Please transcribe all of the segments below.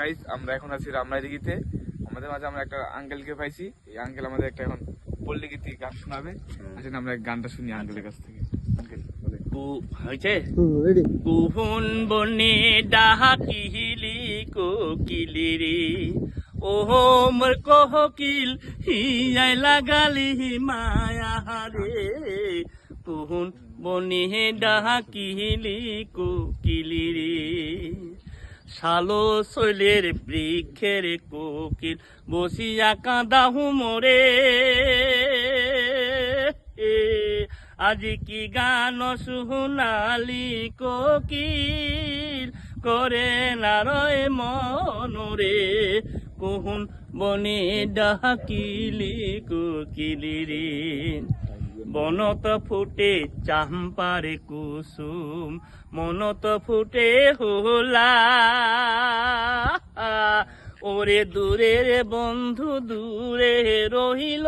Guys, আমরা এখন আছি রামরাইদিঘিতে। আমাদের মাঝে আমরা একটা আঙ্কেলকে পাইছি। এই আঙ্কেল আমাদের একটা এখন পল্লীগীতি গান শোনাবে। আসেন আমরা গানটা শুনি আঙ্কেলের কাছ থেকে। আঙ্কেল হয়েছে কুহুন বনে ডাকিলি কোকিলি রে ও মোর কোকিল হিয়াই লাগালি মায়া রে কুহুন বনে ডাকিলি কোকিলি রে শালো শৈলের বৃক্ষের কোকিল বসিয়া কাঁদাহু মোরে আজি কি গান শুনালি কোকিল করে নারয় মনরে কুহুন বনে ডাকিলি কোকিলি রে বনত ফুটে চাম্পারে কুসুম মনত ফুটে হোলা ওরে দূরের বন্ধু দূরে রহিল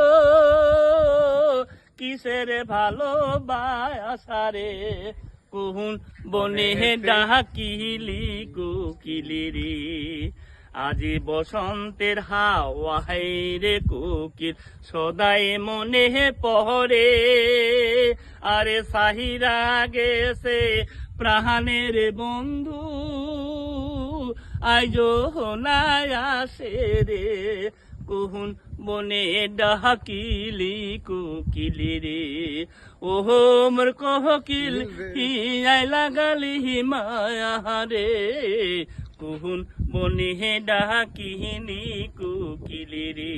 কিসের ভালোবাসারে কুহুন বনে ডাকিলি কোকিলি রে আজি বসন্তের হাওয়াই রে কোকিল সদাই মনে পহরে আরে সাহিরা গেছে প্রাণের বন্ধু আইজো নাই আসে রে কুহুন বনে ডাকিলি কোকিলি রে ওহো মোর কোকিল হিয়াই লাগালি মায়া রে কুহুন বনে ডাকিলি কোকিলি রে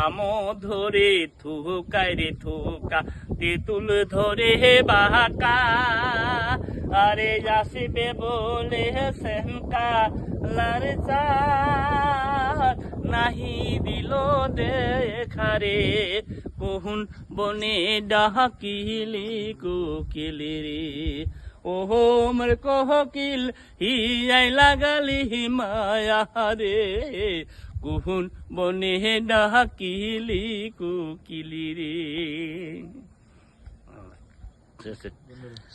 আমো ধরে থুকাই রে থুকা তেঁতুল ধরে বাঁকা আরে আসিবে বলে সেনকা লার চা নাহি দিল দেখারে কুহুন বনে ডাকিলি কোকিলি রে ওহো মোর কোকিল হিয়াই লাগালি মায়া রে কুহুন বনে ডাকিলি কোকিলি রে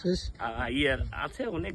শেষ আছে অনেক